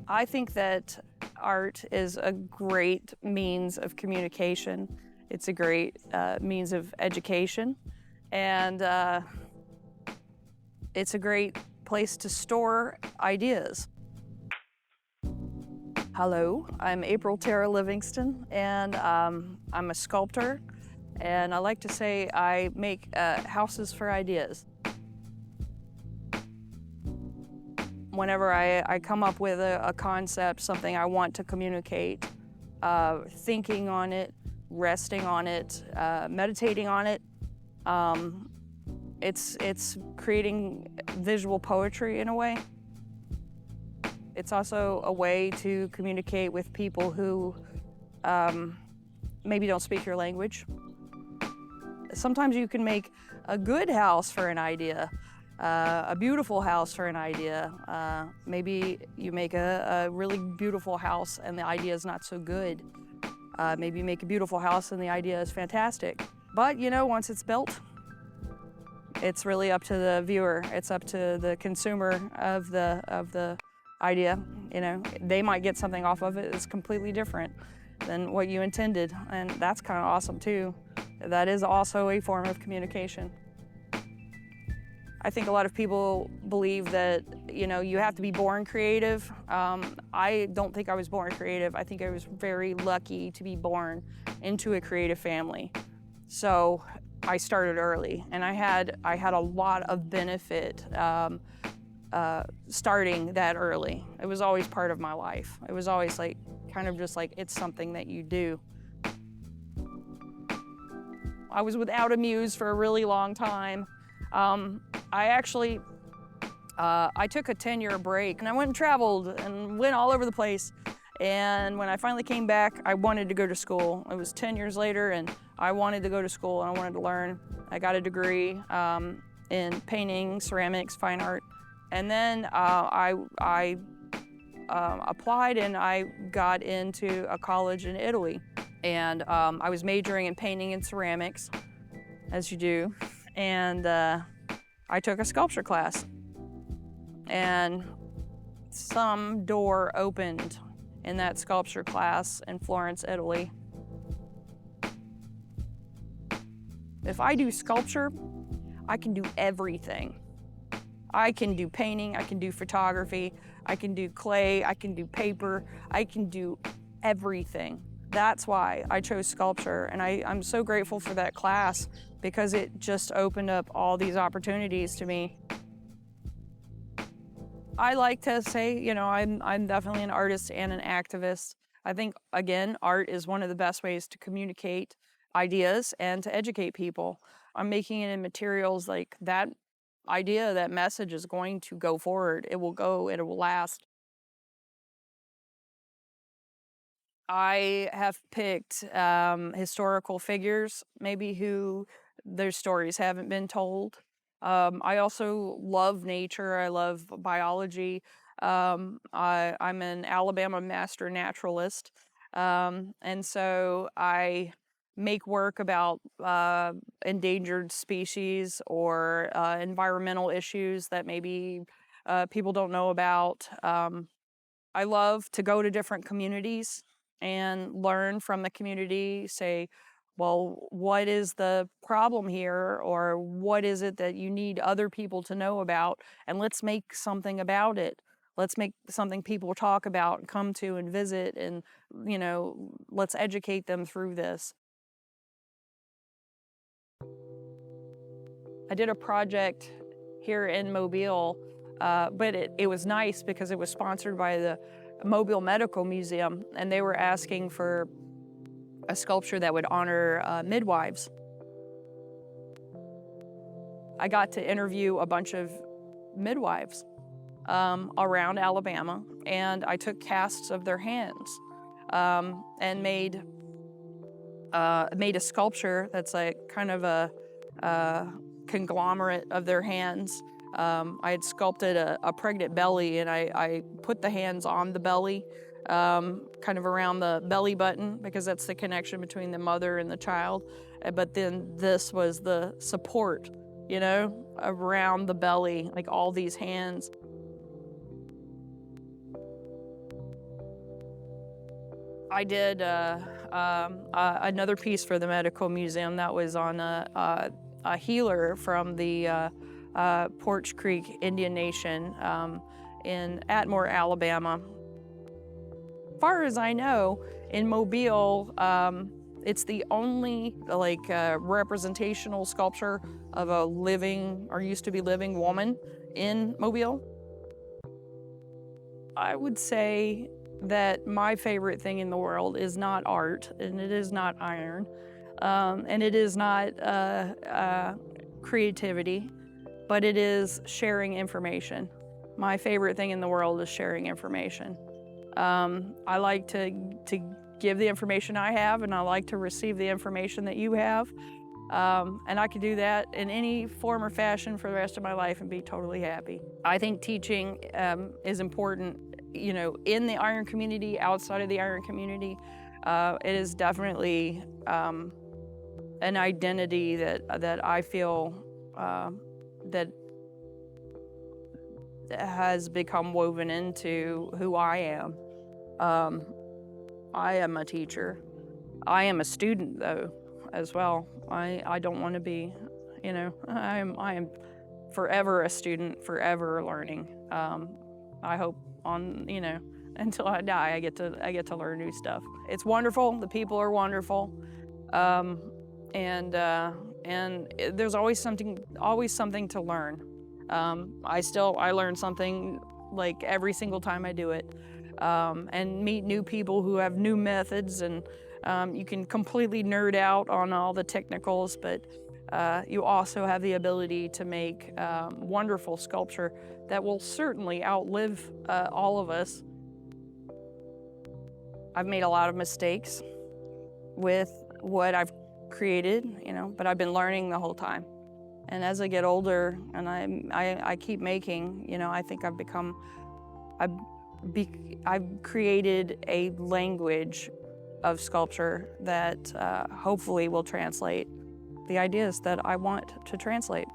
I think that art is a great means of communication. It's a great means of education, and it's a great place to store ideas. Hello, I'm April Terra Livingston, and I'm a sculptor, and I like to say I make houses for ideas. Whenever I come up with a concept, something I want to communicate, thinking on it, resting on it, meditating on it, it's creating visual poetry in a way. It's also a way to communicate with people who maybe don't speak your language. Sometimes you can make a good house for an idea, a beautiful house for an idea. Maybe you make a really beautiful house and the idea is not so good. Maybe you make a beautiful house and the idea is fantastic. But you know, once it's built, it's really up to the viewer. It's up to the consumer of the idea. You know, they might get something off of it that's completely different than what you intended, and that's kind of awesome too. That is also a form of communication. I think a lot of people believe that, you know, you have to be born creative. I don't think I was born creative. I think I was very lucky to be born into a creative family. So I started early, and I had a lot of benefit starting that early. It was always part of my life. It was always like, kind of just like, it's something that you do. I was without a muse for a really long time. I actually, I took a 10-year break, and I went and traveled and went all over the place. And when I finally came back, I wanted to go to school. It was 10 years later, and I wanted to go to school, and I wanted to learn. I got a degree in painting, ceramics, fine art. And then I applied, and I got into a college in Italy. And I was majoring in painting and ceramics, as you do. And I took a sculpture class. And some door opened in that sculpture class in Florence, Italy. If I do sculpture, I can do everything. I can do painting, I can do photography, I can do clay, I can do paper, I can do everything. That's why I chose sculpture, and I'm so grateful for that class because it just opened up all these opportunities to me. I like to say, you know, I'm definitely an artist and an activist. I think, again, art is one of the best ways to communicate ideas and to educate people. I'm making it in materials like that idea, that message is going to go forward. It will go, it will last. I have picked historical figures, maybe who their stories haven't been told. I also love nature. I love biology. I'm an Alabama master naturalist. And so I make work about endangered species or environmental issues that maybe people don't know about. I love to go to different communities and learn from the community, say, well, what is the problem here? Or what is it that you need other people to know about? And let's make something about it. Let's make something people talk about and come to and visit, and, you know, let's educate them through this. I did a project here in Mobile, but it was nice because it was sponsored by the Mobile Medical Museum, and they were asking for a sculpture that would honor midwives. I got to interview a bunch of midwives around Alabama, and I took casts of their hands and made a sculpture that's like kind of a conglomerate of their hands. I had sculpted a pregnant belly, and I put the hands on the belly, kind of around the belly button, because that's the connection between the mother and the child. But then this was the support, you know, around the belly, like all these hands. I did another piece for the Medical Museum that was on a healer from the Porch Creek Indian Nation in Atmore, Alabama. As far as I know, in Mobile, it's the only representational sculpture of a living or used to be living woman in Mobile. I would say that my favorite thing in the world is not art, and it is not iron, and it is not creativity, but it is sharing information. My favorite thing in the world is sharing information. I like to give the information I have, and I like to receive the information that you have. And I could do that in any form or fashion for the rest of my life and be totally happy. I think teaching is important, you know, in the iron community, outside of the iron community. It is definitely an identity that I feel that has become woven into who I am. I am a teacher. I am a student, though, as well. I don't want to be, you know, I am forever a student, forever learning. I hope you know, until I die, I get to learn new stuff. It's wonderful. The people are wonderful, and there's always something to learn. I learn something like every single time I do it, and meet new people who have new methods, and you can completely nerd out on all the technicals, but you also have the ability to make wonderful sculpture that will certainly outlive all of us. I've made a lot of mistakes with what I've created, you know, but I've been learning the whole time. And as I get older and I keep making, you know, I think I've created a language of sculpture that hopefully will translate the ideas that I want to translate.